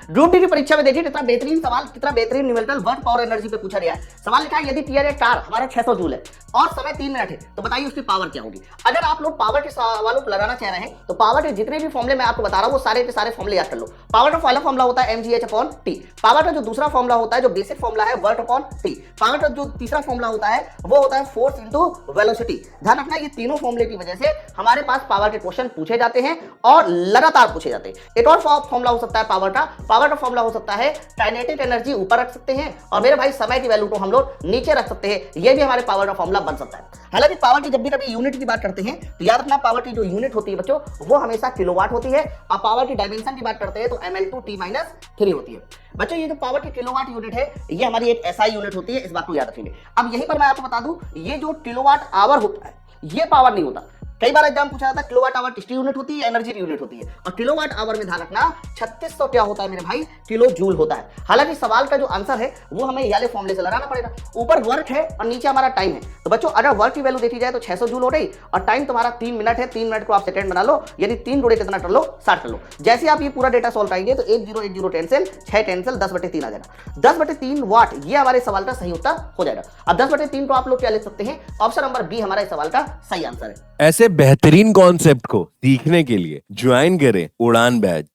Group D की परीक्षा में देखिए कितना बेहतरीन सवाल, कितना बेहतरीन न्यूमेरिकल वर्क पावर एनर्जी पे पूछा गया है। सवाल लिखा है यदि टीआर कार हमारा 600 जूल है और समय 3 मिनट है तो बताइए उसकी पावर क्या होगी। अगर आप लोग पावर के सवालों को लगाना चाह रहे हैं तो पावर के जितने भी फॉर्मुले मैं आपको बता रहा हूं वो सारे के सारे फॉर्मुले याद कर लो। पावर का पहला फॉर्मुला होता है mgh/t। पावर का जो दूसरा फॉर्मुला होता है, जो बेसिक फॉर्मुला है, वर्क/t। पावर का जो तीसरा फॉर्मुला होता है वो होता है फोर्स इनटू वेलोसिटी। ध्यान रखना ये तीनों फॉर्मुले की वजह से हमारे पास पावर के क्वेश्चन पूछे जाते हैं और लगातार पूछे जाते हैं। एक और फॉर्मुला हो सकता है पावर का फॉर्मुला हो सकता है काइनेटिक एनर्जी ऊपर रख सकते हैं और मेरे भाई समय की वैल्यू को हम लोग नीचे रख सकते हैं। ये भी हमारे पावर का फॉर्मुला बन सकता है। हालांकि पावर की जब भी कभी यूनिट की बात करते हैं तो याद रखना पावर की जो यूनिट होती है बच्चों वो हमेशा किलोवाट होती है और पावर की डायमेंशन की बात करते हैं तो ml/t-3 होती है। बच्चों ये जो पावर की किलोवाट यूनिट है ये हमारी एक SI यूनिट होती है, इस बात को याद रखेंगे। अब यहीं पर मैं आपको बता दूं ये जो किलोवाट आवर होता है ये पावर नहीं होता। कई बार एग्जाम पूछा जाता है किलोवाट आवर किसकी यूनिट होती है, एनर्जी की यूनिट होती है। और किलोवाट आवर में ध्यान रखना 3600 क्या होता है मेरे भाई, किलो जूल होता है। हालांकि सवाल का जो आंसर है वो हमें ये वाले फॉर्मूले से लगाना पड़ेगा। ऊपर वर्क है और नीचे हमारा टाइम है। तो बच्चों अगर वर्क की वैल्यू देखी जाए तो 600 जूल हो गई और टाइम तुम्हारा 3 मिनट है। 3 मिनट को आप सेकंड बना लो, यानी 3 गुणे कितना कर लो, 60 कर लो। जैसे आप ये पूरा डेटा सॉल्व करेंगे तो 1010 कैंसिल, 6 कैंसिल, 10/3 आ जाएगा। 10/3 वाट ये हमारे सवाल का सही उत्तर हो जाएगा। अब 10/3 को आप लोग क्या लिख सकते हैं, ऑप्शन नंबर बी हमारा इस सवाल का सही आंसर है। ऐसे बेहतरीन कॉन्सेप्ट को सीखने के लिए ज्वाइन करें उड़ान बैच।